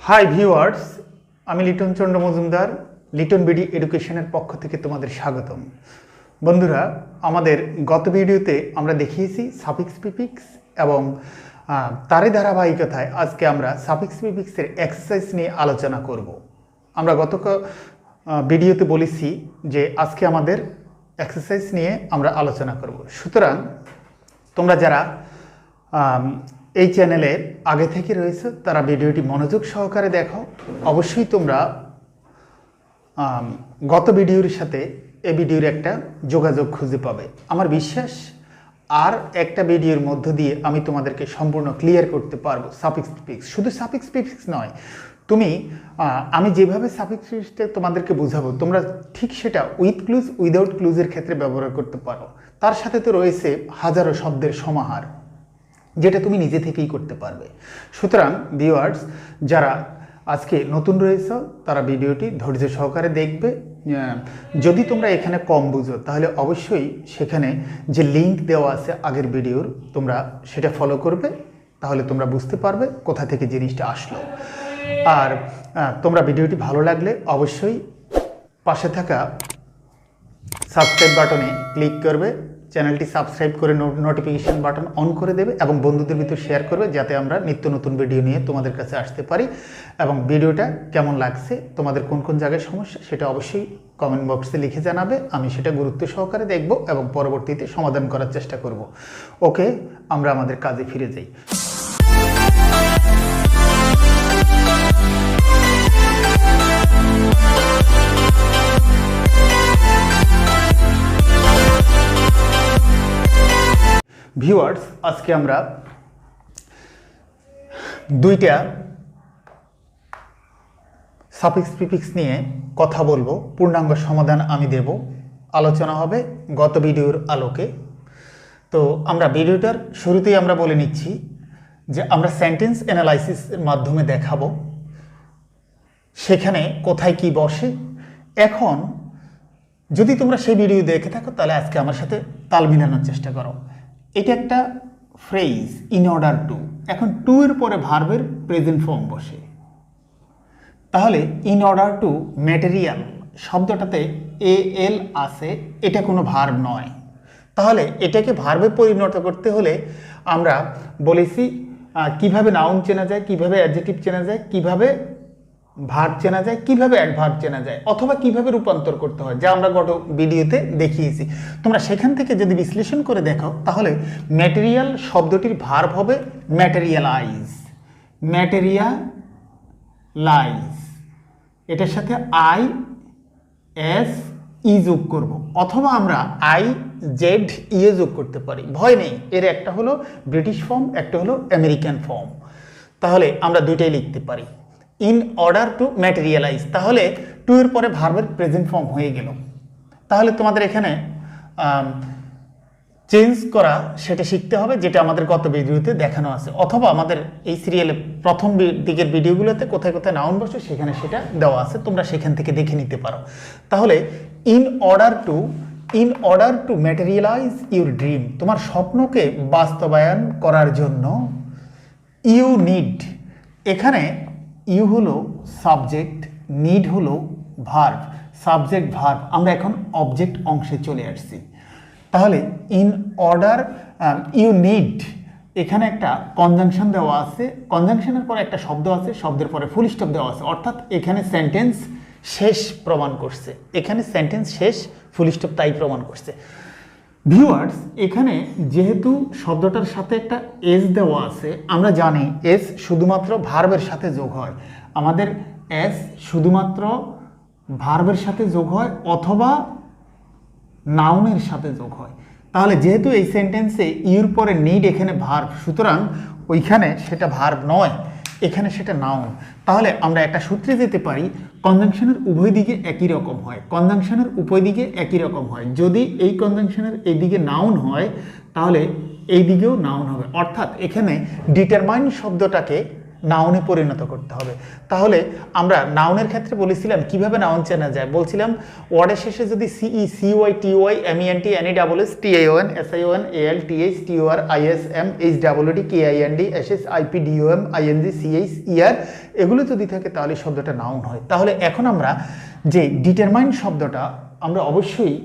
Hi viewers, আমি লিটন চন্দ্র Majumdar Liton BD এডুকেশনের পক্ষ থেকে তোমাদের স্বাগতম। বন্ধুরা, আমাদের গত ভিডিওতে আমরা দেখিয়েছি সাফিক্স প্রিফিক্স এবং তারই ধারাবাহিকতায় আজকে আমরা সাফিক্স প্রিফিক্সের এক্সারসাইজ নিয়ে আলোচনা করব। আমরা গত ভিডিওতে বলেছি যে আজকে আমাদের এক্সারসাইজ নিয়ে আমরা আলোচনা করব। সুতরাং তোমরা যারা এই চ্যানেলে আগে থেকে রয়েছে তারা ভিডিওটি মনোযোগ সহকারে দেখো। অবশ্যই তোমরা গত ভিডিওর সাথে এই ভিডিওর একটা যোগাযোগ খুঁজে পাবে। আমার বিশ্বাস আর একটা ভিডিওর মধ্য দিয়ে আমি তোমাদেরকে সম্পূর্ণ ক্লিয়ার করতে পারবো সাফিক্স প্রিফিক্স। শুধু সাফিক্স প্রিফিক্স নয়, আমি যেভাবে সাফিক্স প্রিফিক্সটা তোমাদেরকে বোঝাবো তোমরা ঠিক সেটা উইথ ক্লুজ উইদাউট ক্লুজের ক্ষেত্রে ব্যবহার করতে পারো। তার সাথে তো রয়েছে হাজারো শব্দের সমাহার, যেটা তুমি নিজে থেকেই করতে পারবে। সুতরাং ভিউয়ার্স, যারা আজকে নতুন রয়েছে তারা ভিডিওটি ধৈর্য সহকারে দেখবে। যদি তোমরা এখানে কম বুঝো তাহলে অবশ্যই সেখানে যে লিঙ্ক দেওয়া আছে আগের ভিডিওর তোমরা সেটা ফলো করবে, তাহলে তোমরা বুঝতে পারবে কোথা থেকে জিনিসটা আসলো। আর তোমরা ভিডিওটি ভালো লাগলে অবশ্যই পাশে থাকা সাবস্ক্রাইব বাটনে ক্লিক করবে, চ্যানেলটি সাবস্ক্রাইব করে নোটিফিকেশন বাটন অন করে দেবে এবং বন্ধুদের ভিতর শেয়ার করবে, যাতে আমরা নিত্য নতুন ভিডিও নিয়ে তোমাদের কাছে আসতে পারি। এবং ভিডিওটা কেমন লাগছে, তোমাদের কোন কোন জায়গায় সমস্যা, সেটা অবশ্যই কমেন্ট বক্সে লিখে জানাবে। আমি সেটা গুরুত্ব সহকারে দেখব এবং পরবর্তীতে সমাধান করার চেষ্টা করব। ওকে, আমরা আমাদের কাজে ফিরে যাই। ভিউয়ার্স, আজকে আমরা দুইটা সাফিক্স প্রিফিক্স নিয়ে কথা বলবো। পূর্ণাঙ্গ সমাধান আমি দেব, আলোচনা হবে গত ভিডিওর আলোকে। তো আমরা ভিডিওটার শুরুতেই আমরা বলে নিচ্ছি যে আমরা সেন্টেন্স অ্যানালাইসিসের মাধ্যমে দেখাবো সেখানে কোথায় কি বসে। এখন যদি তোমরা সেই ভিডিও দেখে থাকো তাহলে আজকে আমার সাথে তাল মিলানোর চেষ্টা করো। এটা একটা ফ্রেজ, ইন অর্ডার টু। এখন টু এর পরে ভার্বের প্রেজেন্ট ফর্ম বসে, তাহলে ইন অর্ডার টু ম্যাটেরিয়াল শব্দটাতে এল আছে, এটা কোনো ভার্ব নয়। তাহলে এটাকে ভার্বে পরিণত করতে হলে আমরা বলেছি কিভাবে নাউন চেনা যায়, কিভাবে অ্যাডজেক্টিভ চেনা যায়, কিভাবে ভার্ব চেনা যায়, কিভাবে অ্যাডভার্ব চেনা যায়, অথবা কিভাবে রূপান্তর করতে হয়, যা আমরা গত ভিডিওতে দেখিয়েছি। তোমরা সেখান থেকে যদি বিশ্লেষণ করে দেখো তাহলে ম্যাটেরিয়াল শব্দটির ভার্ব হবে ম্যাটেরিয়ালাইজ। ম্যাটেরিয়ালাইজ এটার সাথে আই এস ই যোগ করব, অথবা আমরা আই জেড ইয়ে যোগ করতে পারি, ভয় নেই। এর একটা হলো ব্রিটিশ ফর্ম, একটা হলো আমেরিকান ফর্ম। তাহলে আমরা দুইটাই লিখতে পারি, ইন অর্ডার টু ম্যাটেরিয়ালাইজ। তাহলে টু এর পরে ভার্বের প্রেজেন্ট ফর্ম হয়ে গেল। তাহলে তোমাদের এখানে চেঞ্জ করা সেটা শিখতে হবে, যেটা আমাদের গত ভিডিওতে দেখানো আছে, অথবা আমাদের এই সিরিয়ালে প্রথম দিকের ভিডিওগুলোতে কোথায় কোথায় নাউন বসে সেখানে সেটা দেওয়া আছে, তোমরা সেখান থেকে দেখে নিতে পারো। তাহলে in order to materialise your dream, তোমার স্বপ্নকে বাস্তবায়ন করার জন্য ইউ নিড, এখানে ইউ হলো সাবজেক্ট, নিড হলো ভার্ব। সাবজেক্ট ভার্ব, আমরা এখন অবজেক্ট অংশে চলে আসছি। তাহলে ইন অর্ডার ইউ নিড, এখানে একটা কনজাংশন দেওয়া আছে, কনজাংশনের পরে একটা শব্দ আছে, শব্দের পরে ফুল স্টপ দেওয়া আছে, অর্থাৎ এখানে সেন্টেন্স শেষ প্রমাণ করছে। এখানে সেন্টেন্স শেষ, ফুল স্টপ তাই প্রমাণ করছে। ভিউয়ার্স, এখানে যেহেতু শব্দটার সাথে একটা এস দেওয়া আছে, আমরা জানি এস শুধুমাত্র ভার্বের সাথে যোগ হয়। আমাদের এস শুধুমাত্র ভার্বের সাথে যোগ হয় অথবা নাউনের সাথে যোগ হয়। তাহলে যেহেতু এই সেন্টেন্সে ইউর পরে নিড এখানে ভার্ব, সুতরাং ওইখানে সেটা ভার্ব নয়, এখানে সেটা নাউন। তাহলে আমরা একটা সূত্রে যেতে পারি, কনজাংশনের উভয় দিকে একই রকম হয়। কনজাংশনের উভয় দিকে একই রকম হয়, যদি এই কনজাংশনের এই দিকে নাউন হয় তাহলে এই দিকেও নাউন হবে। অর্থাৎ এখানে ডিটারমাইন শব্দটাকে নাউনে পরিণত করতে হবে। তাহলে আমরা নাউনের ক্ষেত্রে বলেছিলাম কিভাবে নাউন চেনা যায়, বলছিলাম ওয়ার্ডের শেষে যদি C E, C Y, T Y, M E N T, N E W S, T I O N, S I O N, A L, T H, T O R, I S M, H W D, K I N D, S S, I P, D O M, I N G, C H, E R এগুলো যদি থাকে তাহলে শব্দটা নাউন হয়। তাহলে এখন আমরা যে ডিটারমাইন শব্দটা আমরা অবশ্যই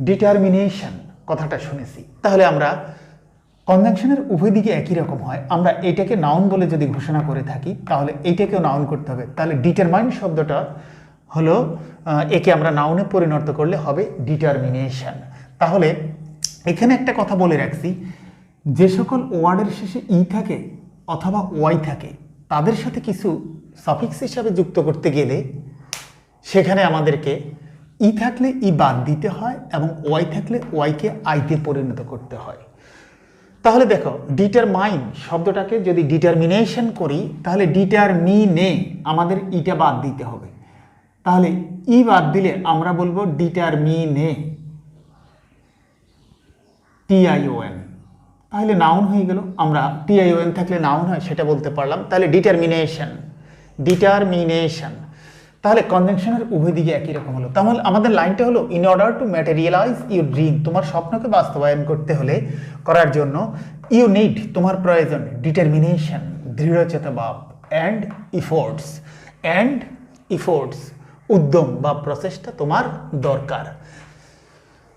ডিটারমিনেশন কথাটা শুনেছি, তাহলে আমরা কনজাংশনের উভয় দিকে একই রকম হয়। আমরা এটাকে নাউন বলে যদি ঘোষণা করে থাকি তাহলে এইটাকেও নাউন করতে হবে। তাহলে ডিটারমাইন শব্দটা হলো একে আমরা নাউনে পরিণত করলে হবে ডিটারমিনেশন। তাহলে এখানে একটা কথা বলে রাখছি, যে সকল ওয়ার্ডের শেষে ই থাকে অথবা ওয়াই থাকে তাদের সাথে কিছু সাফিক্স হিসাবে যুক্ত করতে গেলে সেখানে আমাদেরকে ই থাকলে ই বাদ দিতে হয় এবং ওয়াই থাকলে ওয়াইকে আইতে পরিণত করতে হয়। তাহলে দেখো ডিটারমাইন শব্দটাকে যদি ডিটারমিনেশন করি তাহলে ডিটারমিনে আমাদের ইটা বাদ দিতে হবে। তাহলে ই বাদ দিলে আমরা বলবো ডিটারমিনে, টিআইওএন, তাহলে নাউন হয়ে গেল। আমরা টিআইওএন থাকলে নাউন হয় সেটা বলতে পারলাম। তাহলে ডিটারমিনেশন, ডিটারমিনেশন। তাহলে কনজাংশনের উভয় দিকে একই রকম হলো। তাহলে আমাদের লাইনটা হলো in order to materialise your dream, তোমার স্বপ্নকে বাস্তবায়ন করতে হলে করার জন্য ইউ নিড, তোমার প্রয়োজন ডিটারমিনেশন, দৃঢ়চেতা ভাব, অ্যান্ড ইফোর্টস, উদ্যম বা প্রচেষ্টা তোমার দরকার।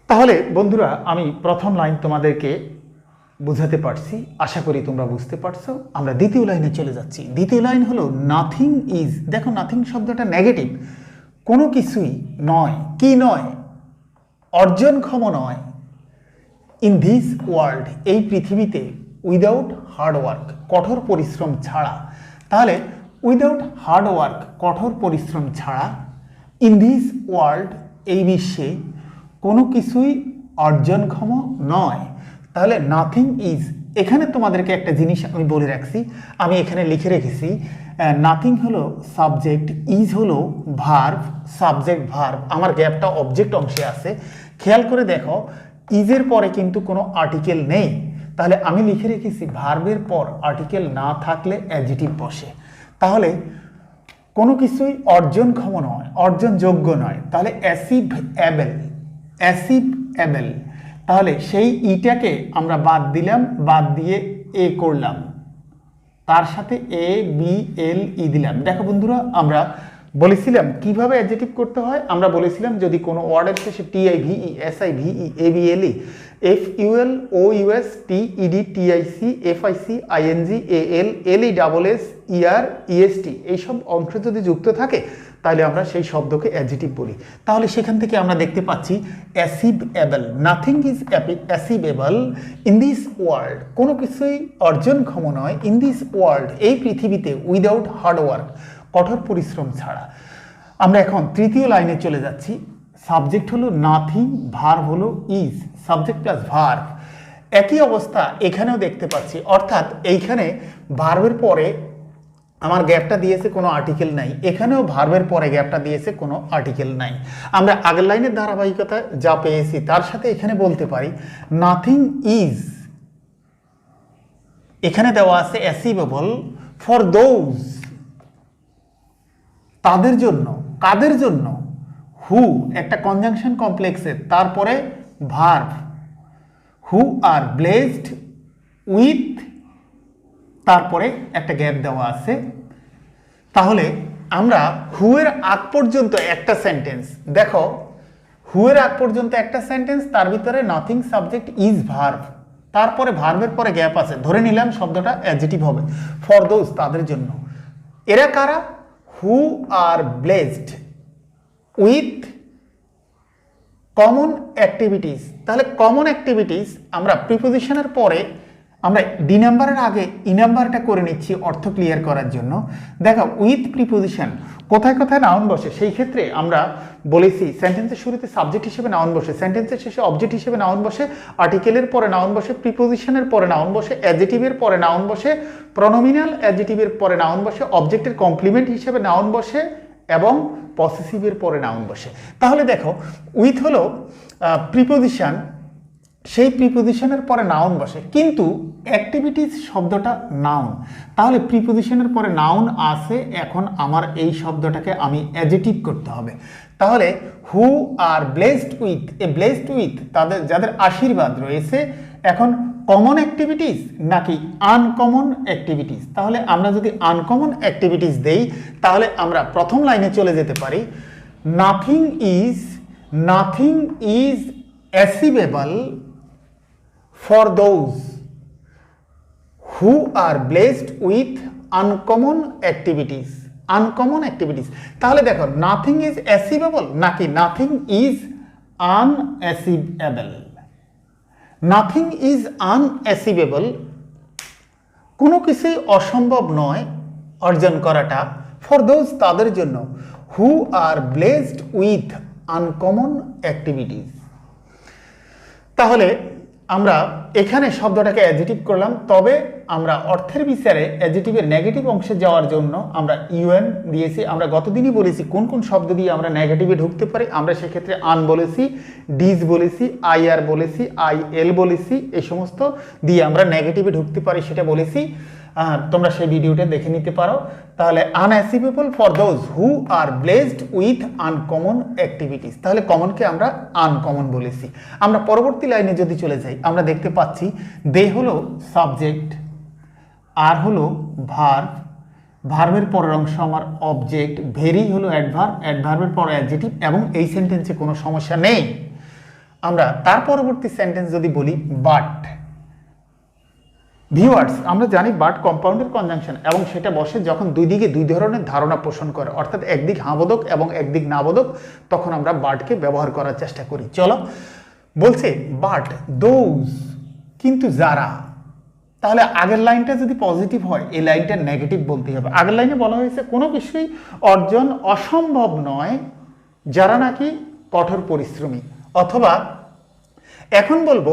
তাহলে বন্ধুরা আমি প্রথম লাইন তোমাদেরকে বুঝাতে পারছি, আশা করি তোমরা বুঝতে পারছো। আমরা দ্বিতীয় লাইনে চলে যাচ্ছি। দ্বিতীয় লাইন হলো নাথিং ইজ। দেখো নাথিং শব্দটা নেগেটিভ, কোনো কিছুই নয়। কি নয়? অর্জনক্ষম নয়। ইন দিস ওয়ার্ল্ড, এই পৃথিবীতে, উইদাউট হার্ড ওয়ার্ক, কঠোর পরিশ্রম ছাড়া। তাহলে উইদাউট হার্ড ওয়ার্ক, কঠোর পরিশ্রম ছাড়া, ইন দিস ওয়ার্ল্ড, এই বিশ্বে কোনো কিছুই অর্জনক্ষম নয়। তাহলে নাথিং ইজ, এখানে তোমাদেরকে একটা জিনিস আমি বলে রাখছি, আমি এখানে লিখে রেখেছি নাথিং হলো সাবজেক্ট, ইজ হলো ভার্ব, সাবজেক্ট ভার্ব, আমার গ্যাপটা অবজেক্ট অংশে আছে। খেয়াল করে দেখো ইজের পরে কিন্তু কোনো আর্টিকেল নেই, তাহলে আমি লিখে রেখেছি ভার্বের পর আর্টিকেল না থাকলে অ্যাডজেটিভ বসে। তাহলে কোনো কিছুই অর্জনক্ষম নয়, অর্জনযোগ্য নয়। তাহলে অ্যাসিভ অ্যাবেল, তাহলে সেই ইটাকে আমরা বাদ দিলাম, বাদ দিয়ে এ করলাম, তার সাথে এ বি এল ই দিলাম। দেখো বন্ধুরা আমরা বলেছিলাম কিভাবে অ্যাডজেক্টিভ করতে হয়। আমরা বলেছিলাম যদি কোনো ওয়ার্ডের শেষে T I V E, S I V E, A B L E, F U L, O U S, T E D, T I C, F I C, I N G, A L, L E W S, E R, E S T এইসব অংশ যদি যুক্ত থাকে তাহলে আমরা সেই শব্দকে অ্যাডজেক্টিভ বলি। তাহলে সেখান থেকে আমরা দেখতে পাচ্ছি achievable, nothing is achievable in this world, কোনো কিছুই অর্জনক্ষম নয়, ইন দিস ওয়ার্ল্ড, এই পৃথিবীতে, উইদাউট হার্ড ওয়ার্ক, কঠোর পরিশ্রম ছাড়া। আমরা এখন তৃতীয় লাইনে চলে যাচ্ছি। সাবজেক্ট হলো নাথিং, ভার্ব হলো ইজ, সাবজেক্ট প্লাস ভার্ব। একই অবস্থা এখানেও দেখতে পাচ্ছি, অর্থাৎ এইখানে ভার্বের পরে আমার গ্যাপটা দিয়েছে কোনো আর্টিকেল নাই, এখানেও ভার্বের পরে গ্যাপটা দিয়েছে কোনো আর্টিকেল নাই। আমরা আগের লাইনের ধারাবাহিকতা যা পেয়েছি তার সাথে এখানে বলতে পারি নাথিং ইজ, এখানে দেওয়া আছে অ্যাসিভেবল ফর দোজ, তাদের জন্য। কাদের জন্য? হু, একটা কনজাংশন কমপ্লেক্সের, তারপরে verb, who are blessed with, তারপরে একটা গ্যাপ দেওয়া আছে। তাহলে আমরা হুয়ের আগ পর্যন্ত একটা সেন্টেন্স, দেখো হুয়ের আগ পর্যন্ত একটা সেন্টেন্স, তার ভিতরে নাথিং সাবজেক্ট ইজ ভার্ব, তারপরে ভার্বের পরে গ্যাপ আছে, ধরে নিলাম শব্দটা অ্যাডজেক্টিভ হবে। ফর দোজ, তাদের জন্য। এরা কারা? Who are blessed with common activities. তাহলে কমন অ্যাক্টিভিটিস আমরা প্রিপোজিশনের পরে আমরা ডি নাম্বারের আগে ই নাম্বারটা করে নিচ্ছি অর্থ ক্লিয়ার করার জন্য। দেখো উইথ প্রিপোজিশন কোথায় কোথায় নাউন বসে, সেই ক্ষেত্রে আমরা বলেছি সেন্টেন্সের শুরুতে সাবজেক্ট হিসেবে নাউন বসে, সেন্টেন্সের শেষে অবজেক্ট হিসেবে নাউন বসে, আর্টিকেলের পরে নাউন বসে, প্রিপোজিশনের পরে নাউন বসে, অ্যাডজেক্টিভের পরে নাউন বসে, প্রনোমিনাল অ্যাডজেক্টিভের পরে নাউন বসে, অবজেক্টের কমপ্লিমেন্ট হিসেবে নাউন বসে এবং পসেসিভের পরে নাউন বসে। তাহলে দেখো উইথ হলো প্রিপোজিশন, সেই প্রিপোজিশনের পরে নাউন বসে, কিন্তু অ্যাক্টিভিটিস শব্দটা নাউন, তাহলে প্রিপোজিশনের পরে নাউন আসে, এখন আমার এই শব্দটাকে আমি অ্যাডজেটিভ করতে হবে। তাহলে হু আর ব্লেসড উইথ, এ ব্লেসড উইথ তাদের যাদের আশীর্বাদ রয়েছে, এখন কমন অ্যাক্টিভিটিস নাকি আনকমন অ্যাক্টিভিটিস? তাহলে আমরা যদি আনকমন অ্যাক্টিভিটিস দেই তাহলে আমরা প্রথম লাইনে চলে যেতে পারি, nothing is achievable for those who are blessed with uncommon activities. তাহলে দেখো, নাথিং ইজ অ্যাচিভেবল নাকি নাথিং ইজ আনঅ্যাচিভেবল? নাথিং ইজ আনঅ্যাচিভেবল, কোনো কিছুই অসম্ভব নয় অর্জন করাটা, ফর দোজ তাদের জন্য, who are blessed with uncommon activities. তাহলে আমরা এখানে শব্দটাকে অ্যাডজেটিভ করলাম, তবে আমরা অর্থের বিচারে অ্যাডজেটিভের নেগেটিভ অংশে যাওয়ার জন্য আমরা ইউএন দিয়েছি। আমরা গতদিনই বলেছি কোন কোন শব্দ দিয়ে আমরা নেগেটিভে ঢুকতে পারি। আমরা সেক্ষেত্রে আন বলেছি, ডিজ বলেছি, আইআর বলেছি, আইএল বলেছি, এই সমস্ত দিয়ে আমরা নেগেটিভে ঢুকতে পারি সেটা বলেছি। তোমরা সেই ভিডিওটা দেখে নিতে পারো। তাহলে unachievable for those who are blessed with uncommon activities, তাহলে কমনকে আমরা আনকমন বলেছি। আমরা পরবর্তী লাইনে যদি চলে যাই, আমরা দেখতে পাচ্ছি দে হলো সাবজেক্ট, আর হলো ভার্ব, ভার্বের পরের অংশ আমার অবজেক্ট, ভেরি হলো অ্যাডভার্ব, অ্যাডভার্বের পরে অ্যাডজেটিভ, এবং এই সেন্টেন্সে কোনো সমস্যা নেই। আমরা তার পরবর্তী সেন্টেন্স যদি বলি বাট, ভিউয়ার্স আমরা জানি বাট কম্পাউন্ডের কনজাংশন, এবং সেটা বসে যখন দুই দিকে দুই ধরনের ধারণা পোষণ করে, অর্থাৎ একদিক হাবোধক এবং একদিক নাবোধক, তখন আমরা বাটকে ব্যবহার করার চেষ্টা করি। চলো, বলছে বাট দোজ, কিন্তু যারা, তাহলে আগের লাইনটা যদি পজিটিভ হয় এই লাইনটা নেগেটিভ বলতে হবে। আগের লাইনে বলা হয়েছে কোনো কিছুই অর্জন অসম্ভব নয় যারা নাকি কঠোর পরিশ্রমী, অথবা এখন বলবো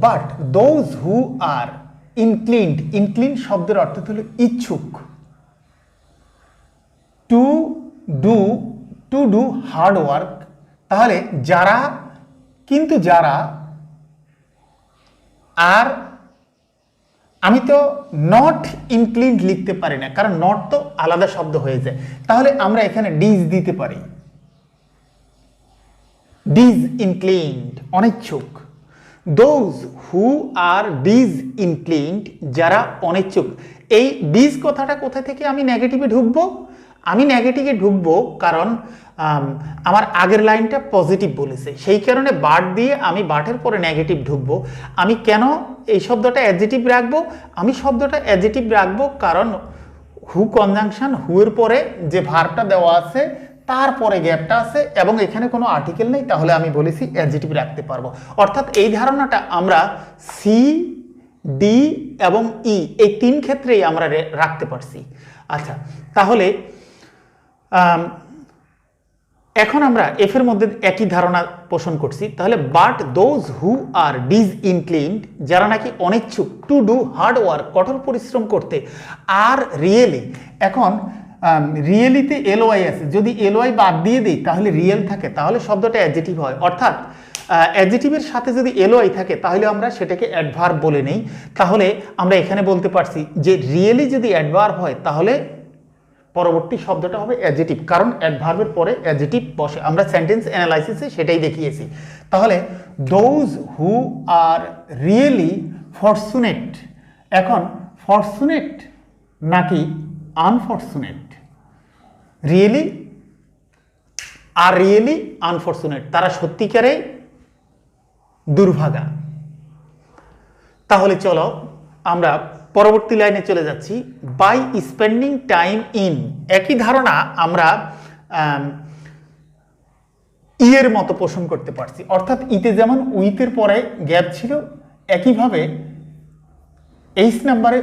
but those who are inclined, incline শব্দের অর্থ হলো ইচ্ছুক, টু ডু হার্ড ওয়ার্ক, তাহলে যারা, কিন্তু যারা, আর আমি তো নট ইনক্লিনড লিখতে পারি না, কারণ নট তো আলাদা শব্দ হয়ে যায়, তাহলে আমরা এখানে ডিজ দিতে পারি, ডিজ ইনক্লিনড অনিচ্ছুক, দোজ হু আর ডিজ ইনক্লিনড যারা অনিচ্ছুক। এই ডিজ কথাটা কোথা থেকে আমি নেগেটিভে ঢুকবো? আমি নেগেটিভে ঢুকবো কারণ আমার আগের লাইনটা পজিটিভ বলেছে, সেই কারণে বাট দিয়ে আমি বাটের পরে নেগেটিভ ঢুকবো। আমি কেন এই শব্দটা অ্যাডজেটিভ রাখবো? আমি শব্দটা অ্যাডজেটিভ রাখবো কারণ হু কনজাংশন, হুয়ের পরে যে ভার্বটা দেওয়া আছে তারপরে গ্যাপটা আছে এবং এখানে কোনো আর্টিকেল নেই, তাহলে আমি বলেছি অ্যাডজেটিভ রাখতে পারবো। অর্থাৎ এই ধারণাটা আমরা সি, ডি এবং ই এই তিন ক্ষেত্রেই আমরা রাখতে পারছি। আচ্ছা, তাহলে এখন আমরা এফ এর মধ্যে একই ধারণা পোষণ করছি। তাহলে বাট দোজ হু আর ডিজ ইনক্লিনড যারা নাকি অনিচ্ছুক, টু ডু হার্ড ওয়ার্ক কঠোর পরিশ্রম করতে, আর রিয়েলি, এখন রিয়েলিতে এলওয়াই আছে, যদি এলওয়াই বাদ দিয়ে দিই তাহলে রিয়েল থাকে, তাহলে শব্দটা অ্যাডজেটিভ হয়। অর্থাৎ অ্যাডজেটিভের সাথে যদি এলওয়াই থাকে তাহলে আমরা সেটাকে অ্যাডভার্ব বলে নেই। তাহলে আমরা এখানে বলতে পারছি যে রিয়েলি যদি অ্যাডভার্ব হয় তাহলে পরবর্তী শব্দটা হবে অ্যাডজেটিভ, কারণ অ্যাডভার্বের পরে অ্যাডজেটিভ বসে। আমরা সেন্টেন্স অ্যানালাইসিসে সেটাই দেখিয়েছি। তাহলে those who are really fortunate, এখন ফরচুনেট নাকি unfortunate? Really are really unfortunate, তারা সত্যিকারে দুর্ভাগা। তাহলে চলো আমরা পরবর্তী লাইনে চলে যাচ্ছি। বাই স্পেন্ডিং টাইম ইন, একই ধারণা আমরা ইয়ের মতো পোষণ করতে পারছি, অর্থাৎ ইতে যেমন উইথের পরে গ্যাপ ছিল, একইভাবে এইচ নাম্বারে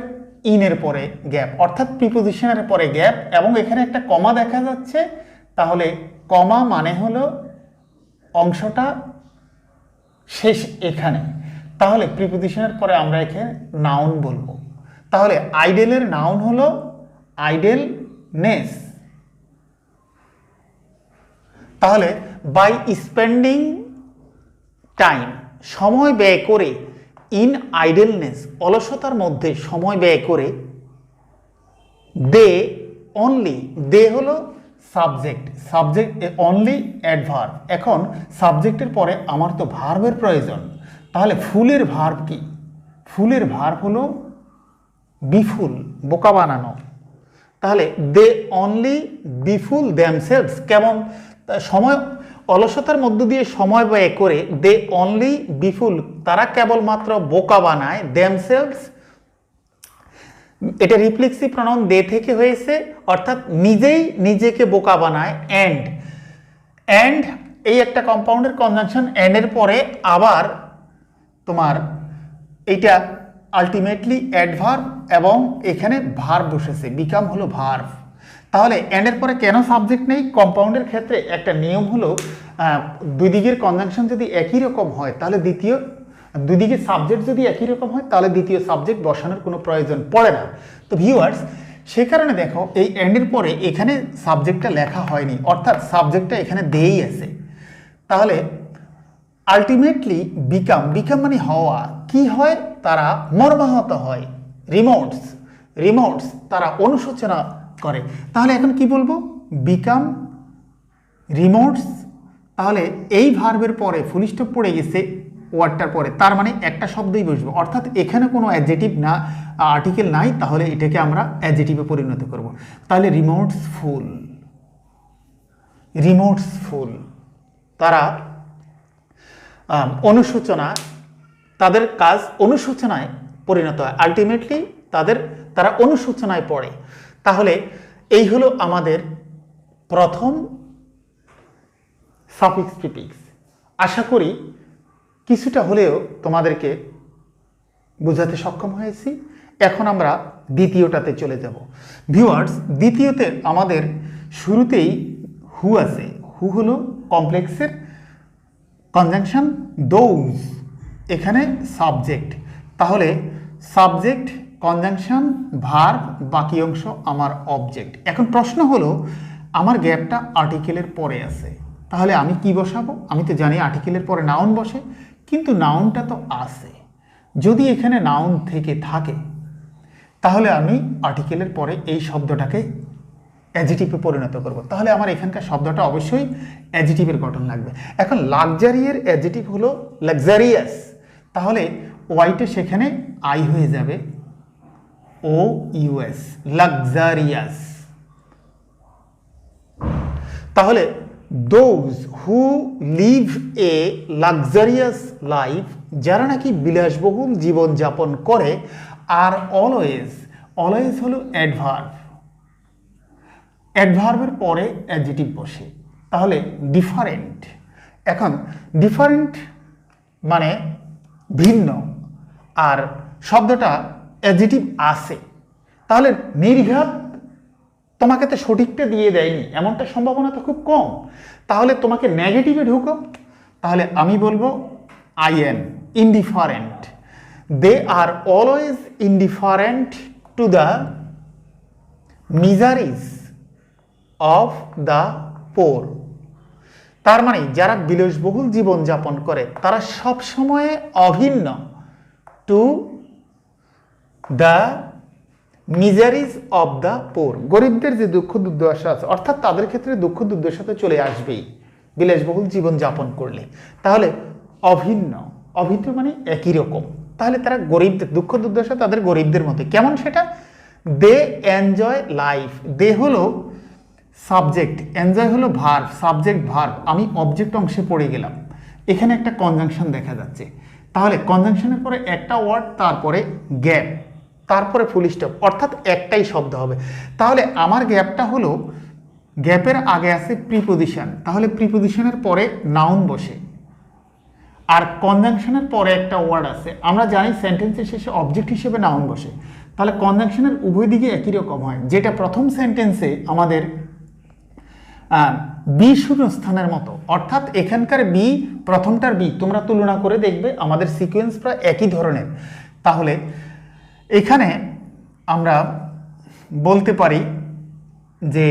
ইনের পরে গ্যাপ, অর্থাৎ প্রিপোজিশনের পরে গ্যাপ, এবং এখানে একটা কমা দেখা যাচ্ছে। তাহলে কমা মানে হলো অংশটা শেষ এখানে, তাহলে প্রিপোজিশনের পরে আমরা এখানে নাউন বলবো। তাহলে আইডেলের নাউন হলো আইডেলনেস। তাহলে বাই স্পেন্ডিং টাইম সময় ব্যয় করে, ইন আইডলনেস, অলসতার মধ্যে সময় ব্যয় করে, দে অনলি, দে হলো সাবজেক্ট, সাবজেক্ট অনলি অ্যাডভার্ব। এখন সাবজেক্টের পরে আমার তো ভার্বের প্রয়োজন, তাহলে ফুলের ভার্ব কি? ফুলের ভার্ব হলো বিফুল, বোকা বানানো। তাহলে দে অনলি বিফুল দ্যামসেলভস, কেমন সময় অলসতার মধ্য দিয়ে সময় ব্যয় করে, দে অনলি বিফুল, তারা কেবলমাত্র বোকা বানায়, দ্যামসেলভস, এটা রিফ্লেক্সিভ প্রনাউন দে থেকে হয়েছে, অর্থাৎ নিজেই নিজেকে বোকা বানায়। অ্যান্ড, অ্যান্ড এই একটা কম্পাউন্ডের কনজাংশন, অ্যান্ডের পরে আবার তোমার এইটা আলটিমেটলি অ্যাডভার্ব এবং এখানে ভার্ব বসেছে, বিকাম হলো ভার্ব। তাহলে অ্যান্ডের পরে কেন সাবজেক্ট নেই? কম্পাউন্ডের ক্ষেত্রে একটা নিয়ম হলো দুই দিকের কনজাংশন যদি একই রকম হয় তাহলে দ্বিতীয়, দুই দিকের সাবজেক্ট যদি একই রকম হয় তাহলে দ্বিতীয় সাবজেক্ট বসানোর কোনো প্রয়োজন পড়ে না। তো ভিউয়ার্স, সে কারণে দেখো এই অ্যান্ডের পরে এখানে সাবজেক্টটা লেখা হয়নি, অর্থাৎ সাবজেক্টটা এখানে দেই আছে। তাহলে আলটিমেটলি বিকাম, বিকাম মানে হওয়া, কি হয়? তারা মর্মাহত হয়, রিমোটস, রিমোটস তারা অনুশোচনা করে। তাহলে এখন কি বলবো? Become remorse. তাহলে এই ভার্বের পরে ফুল স্টপ পড়ে গেছে ওয়ার্ডটার পরে, তার মানে একটা শব্দই বসবে, অর্থাৎ এখানে কোনো অ্যাডজেটিভ না, আর্টিকেল নাই, তাহলে এটাকে আমরা অ্যাডজেটিভে পরিণত করব। তাহলে রিমোটসফুল, রিমোটসফুল, তারা অনুশোচনা, তাদের কাজ অনুশোচনায় পরিণত হয়, আলটিমেটলি তারা অনুশোচনায় পড়ে। তাহলে এই হলো আমাদের প্রথম সাফিক্স প্রিফিক্স। আশা করি কিছুটা হলেও তোমাদেরকে বোঝাতে সক্ষম হয়েছি। এখন আমরা দ্বিতীয়টাতে চলে যাব। ভিউয়ার্স, দ্বিতীয়তে আমাদের শুরুতেই হু আছে, হু হলো কমপ্লেক্সের কনজাংশন দোজ, এখানে সাবজেক্ট। তাহলে সাবজেক্ট, কনজাংশন, ভার্ব, বাকি অংশ আমার অবজেক্ট। এখন প্রশ্ন হলো আমার গ্যাপটা আর্টিকেলের পরে আছে, তাহলে আমি কি বসাবো? আমি তো জানি আর্টিকেলের পরে নাউন বসে, কিন্তু নাউনটা তো আছে। যদি এখানে নাউন থেকে থাকে তাহলে আমি আর্টিকেলের পরে এই শব্দটাকে অ্যাডজেটিভে পরিণত করব। তাহলে আমার এখানকার শব্দটা অবশ্যই অ্যাডজেটিভের গঠন লাগবে। এখন লাক্সারিয়ার অ্যাডজেটিভ হলো লাক্সারিয়াস, তাহলে ওয়াইটে সেখানে আই হয়ে যাবে, ও ইউএস, লাক্সারিয়াস। তাহলে those who leave A luxurious life, যারা নাকি বিলাসবহুল জীবনযাপন করে, আর অলওয়েজ, অলওয়েজ হলো অ্যাডভার্ব, অ্যাডভার্বের পরে অ্যাডজেটিভ বসে। তাহলে ডিফারেন্ট, এখন ডিফারেন্ট মানে ভিন্ন, আর শব্দটা অ্যাডজেটিভ আছে, তাহলে নির্ঘাত তোমাকে তো সঠিকটা দিয়ে দেয়নি, এমনটা সম্ভাবনা তো খুব কম। তাহলে তোমাকে নেগেটিভে ঢুকো, তাহলে আমি বলবো I am indifferent, they are always indifferent to the miseries of the poor. তার মানে যারা বিলাসবহুল জীবনযাপন করে তারা সবসময় অভিন্ন to the miseries of the poor, গরিবদের যে দুঃখ দুর্দশা আছে, অর্থাৎ তাদের ক্ষেত্রে দুঃখ দুর্দশা তো চলে আসবেই বিলাসবহুল জীবনযাপন করলে। তাহলে অভিন্ন, অভিন্ন মানে একই রকম, তাহলে তারা গরিবদের দুঃখ দুর্দশা তাদের গরিবদের মতো। কেমন সেটা? দে এনজয় লাইফ, দে হলো সাবজেক্ট, এনজয় হলো ভার্ব, সাবজেক্ট ভার্ব, আমি অবজেক্ট অংশে পড়ে গেলাম। এখানে একটা কনজাংশন দেখা যাচ্ছে, তাহলে কনজাংশনের পরে একটা ওয়ার্ড, তারপরে গ্যাপ, তারপরে ফুল স্টপ, অর্থাৎ একটাই শব্দ হবে। তাহলে আমার গ্যাপটা হলো, গ্যাপের আগে আছে প্রিপোজিশন, তাহলে প্রিপোজিশনের পরে নাউন বসে, আর কনজাংশনের পরে একটা ওয়ার্ড আছে। আমরা জানি সেন্টেন্সের শেষে অবজেক্ট হিসেবে নাউন বসে, তাহলে কনজাংশনের উভয় দিকে একই রকম হয়। যেটা প্রথম সেন্টেন্সে আমাদের বি শূন্যস্থানের মতো, অর্থাৎ এখানকার বি, প্রথমটার বি তোমরা তুলনা করে দেখবে আমাদের সিকোয়েন্স প্রায় একই ধরনের। তাহলে এখানে আমরা বলতে পারি যে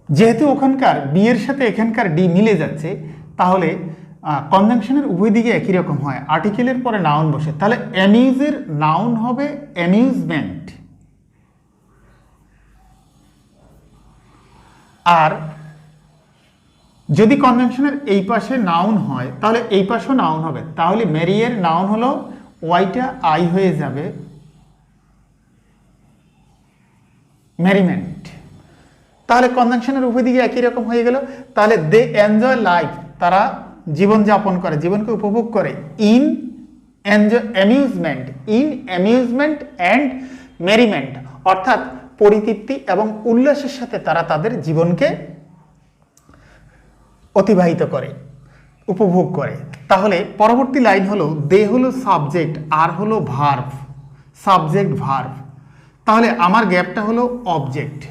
যেহেতু ওখানকার বি এর সাথে এখানকার ডি মিলে যাচ্ছে, তাহলে কনজাংশনের উভয় দিকে একই রকম হয়, আর্টিকেলের পরে নাউন বসে, তাহলে অ্যামিউজের নাউন হবে অ্যামিউজমেন্ট। আর যদি কনজাংশনের এই পাশে নাউন হয় তাহলে এই পাশেও নাউন হবে, তাহলে মেরিয়ের নাউন হলো ওয়াইটা আই হয়ে যাবে মেরিমেন্ট। তাহলে কনজাংশনের উভয় দিকে একই রকম হয়ে গেল। তাহলে দে এনজয় লাইফ, তারা জীবনযাপন করে, জীবনকে উপভোগ করে, in amusement, in amusement and merriment, অর্থাৎ পরিতৃপ্তি এবং উল্লাসের সাথে তারা তাদের জীবনকে অতিবাহিত করে, উপভোগ করে। তাহলে পরবর্তী লাইন হলো দে হলো সাবজেক্ট, আর হলো ভার্ব, সাবজেক্ট ভার্ব। তাহলে আমার গ্যাপটা হলো অবজেক্ট।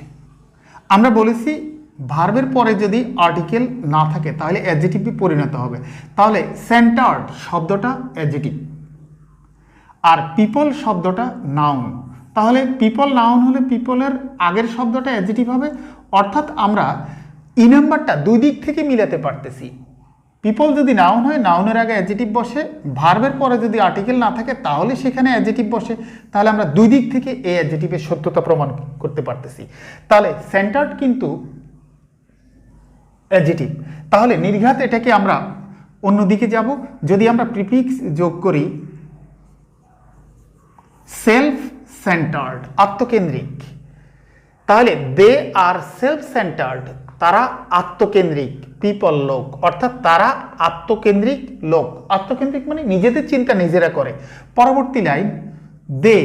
আমরা বলেছি ভার্বের পরে যদি আর্টিকেল না থাকে তাহলে অ্যাডজেটিভে পরিণত হবে। তাহলে সেন্টার্ড শব্দটা অ্যাডজেটিভ, আর পিপল শব্দটা নাউন। তাহলে পিপল নাউন হলে পিপলের আগের শব্দটা অ্যাডজেটিভ হবে, অর্থাৎ আমরা ই নাম্বারটা দুই দিক থেকে মিলাতে পারতেছি। পিপল যদি নাউন হয়, নাউনের আগে অ্যাডজেটিভ বসে, ভার্বের পরে যদি আর্টিকেল না থাকে তাহলে সেখানে অ্যাডজেটিভ বসে, তাহলে আমরা দুই দিক থেকে এই অ্যাডজেটিভের সত্যতা প্রমাণ করতে পারতেছি। তাহলে সেন্টার্ড কিন্তু অ্যাডজেটিভ। তাহলে নির্ঘাত এটাকে আমরা অন্যদিকে যাব, যদি আমরা প্রিফিক্স যোগ করি সেলফ সেন্টার্ড, আত্মকেন্দ্রিক, তাহলে দে আর সেলফ সেন্টার্ড, তারা আত্মকেন্দ্রিক, পিপল লোক, অর্থাৎ তারা আত্মকেন্দ্রিক লোক। আত্মকেন্দ্রিক মানে নিজেদের চিন্তা নিজেরা করে। পরবর্তী line the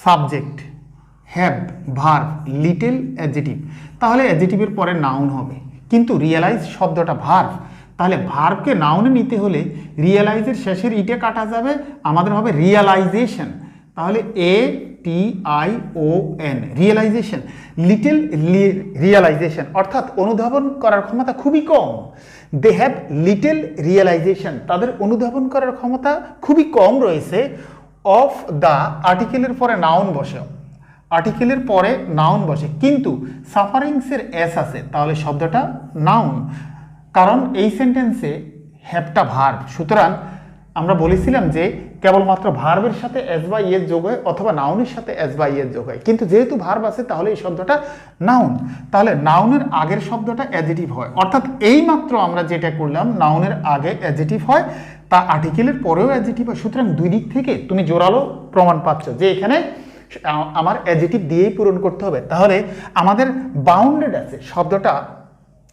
subject, have verb, little adjective. তাহলে অ্যাডজেটিভের পরে নাউন হবে, কিন্তু রিয়েলাইজ শব্দটা ভার্ব, তাহলে ভার্বকে নাউনে নিতে হলে রিয়েলাইজের শেষের ইটে কাটা যাবে, আমাদের হবে রিয়েলাইজেশন। তাহলে ATION, রিয়েলাইজেশন। লিটল রিয়েলাইজেশন অর্থাৎ অনুধাবন করার ক্ষমতা খুবই কম। দে হ্যাভ লিটল রিয়েলাইজেশন, তাদের অনুধাবন করার ক্ষমতা খুবই কম রয়েছে। অফ দ্য, আর্টিকেলের পরে নাউন বসে, আর্টিকেলের পরে নাউন বসে, কিন্তু সাফারিংসের এস আছে, তাহলে শব্দটা নাউন, কারণ এই সেন্টেন্সে হ্যাভটা ভার্ব। সুতরাং আমরা বলেছিলাম যে কেবলমাত্র ভার্বের সাথে এস বা ইয়ের যোগ হয় অথবা নাউনের সাথে এস বা ইয়ের যোগ হয়, কিন্তু যেহেতু ভার্ব আছে তাহলে এই শব্দটা নাউন। তাহলে নাউনের আগের শব্দটা অ্যাডজেটিভ হয়, অর্থাৎ এই মাত্র আমরা যেটা করলাম নাউনের আগে অ্যাডজেটিভ হয়, তা আর্টিকেলের পরেও অ্যাডজেটিভ হয়। সুতরাং দুই দিক থেকে তুমি জোরালো প্রমাণ পাচ্ছ যে এখানে আমার অ্যাডজেটিভ দিয়েই পূরণ করতে হবে। তাহলে আমাদের বাউন্ডেড আছে, শব্দটা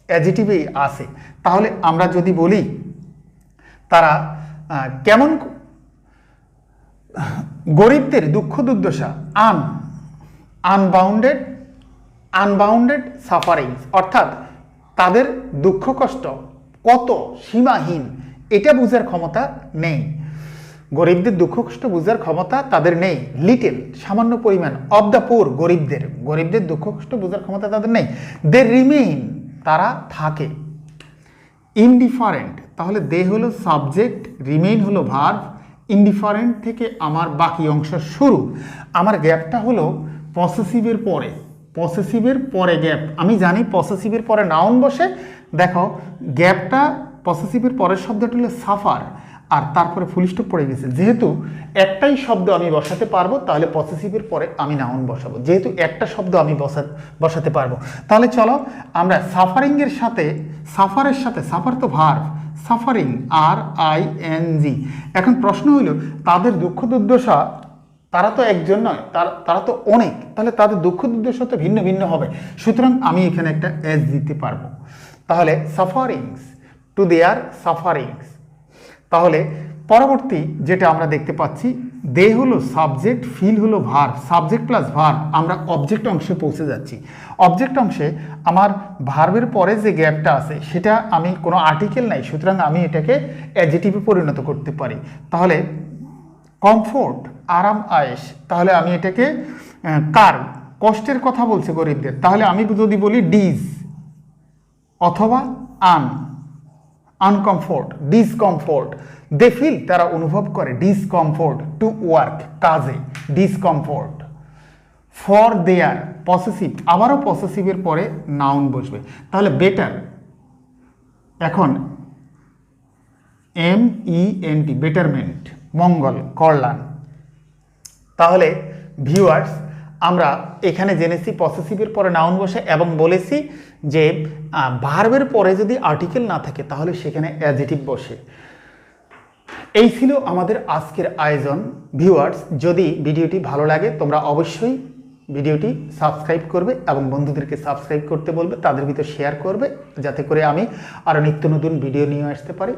অ্যাডজেটিভেই আছে। তাহলে আমরা যদি বলি তারা কেমন, গরিবদের দুঃখ দুর্দশা, আনবাউন্ডেড সাফারিংস, অর্থাৎ তাদের দুঃখ কষ্ট কত সীমাহীন এটা বুঝার ক্ষমতা নেই। গরিবদের দুঃখ কষ্ট বুঝার ক্ষমতা তাদের নেই। লিটল সামান্য পরিমাণ, অব দ্য পোর গরিবদের দুঃখ কষ্ট বুঝার ক্ষমতা তাদের নেই। দে রিমেইন তারা থাকে। ইনডিফারেন্ট, তাহলে দে হলো সাবজেক্ট, রিমেইন হলো ভার্ব, ইনডিফারেন্ট থেকে আমার বাকি অংশ শুরু। আমার গ্যাপটা হলো পসেসিভের পরে, পসেসিভের পরে গ্যাপ। আমি জানি পসেসিভের পরে নাউন বসে, দেখো গ্যাপটা পসেসিভের পরের শব্দটা হলো সাফার, আর তারপরে ফুল স্টপ পড়ে গেছে। যেহেতু একটাই শব্দ আমি বসাতে পারবো তাহলে পসেসিভের পরে আমি নাউন বসাবো, যেহেতু একটা শব্দ আমি বসাতে পারবো। তাহলে চলো আমরা সাফারিংয়ের সাথে, সাফারের সাথে, সাফার তো ভার্ব, সাফারিং RING। এখন প্রশ্ন হইল তাদের দুঃখ দুর্দশা, তারা তো একজন নয়, তারা তো অনেক, তাহলে তাদের দুঃখ দুর্দশা তো ভিন্ন ভিন্ন হবে। সুতরাং আমি এখানে একটা এস দিতে পারবো। তাহলে সাফারিংস, টু দেয়ার সাফারিংস। তাহলে পরবর্তী যেটা আমরা দেখতে পাচ্ছি, দে হলো সাবজেক্ট, ফিল হলো ভার্ব, সাবজেক্ট প্লাস ভার্ব, আমরা অবজেক্ট অংশে পৌঁছে যাচ্ছি। অবজেক্ট অংশে আমার ভার্বের পরে যে গ্যাপটা আছে সেটা আমি কোনো আর্টিকেল নাই, সুতরাং আমি এটাকে অ্যাডজেটিভে পরিণত করতে পারি। তাহলে কমফোর্ট, আরাম আয়েশ, তাহলে আমি এটাকে কার, কষ্টের কথা বলছে গরিবদের, তাহলে আমি যদি বলি ডিজ অথবা আনকমফোর্ট, ডিসকমফোর্ট। দে ফিল তারা অনুভব করে, ডিসকমফোর্ট, টু ওয়ার্ক কাজে, ডিসকমফোর্ট। ফর দেয়ার পসেসিভ, আবারও পসেসিভের পরে নাউন বসবে, তাহলে বেটার। এখন MENT, বেটারমেন্ট, মঙ্গল, কল্যাণ। তাহলে ভিউয়ার্স, আমরা এখানে জেনেছি পসেসিভের পরে নাউন বসে এবং বলেছি যে ভার্বের পরে যদি আর্টিকেল না থাকে তাহলে সেখানে অ্যাডজেটিভ বসে। এই ছিল আমাদের আজকের আয়োজন। ভিউয়ার্স, যদি ভিডিওটি ভালো লাগে তোমরা অবশ্যই ভিডিওটি সাবস্ক্রাইব করবে এবং বন্ধুদেরকে সাবস্ক্রাইব করতে বলবে, তাদের ভিতর শেয়ার করবে, যাতে করে আমি আরও নিত্য নতুন ভিডিও নিয়ে আসতে পারি।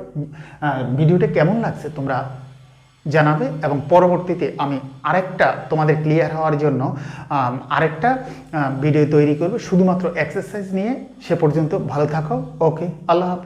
ভিডিওটা কেমন লাগছে তোমরা জানাবে এবং পরবর্তীতে আমি আরেকটা তোমাদের ক্লিয়ার হওয়ার জন্য আরেকটা ভিডিও তৈরি করব শুধুমাত্র এক্সারসাইজ নিয়ে। সে পর্যন্ত ভালো থাকো। ওকে, আল্লাহ হাফেজ।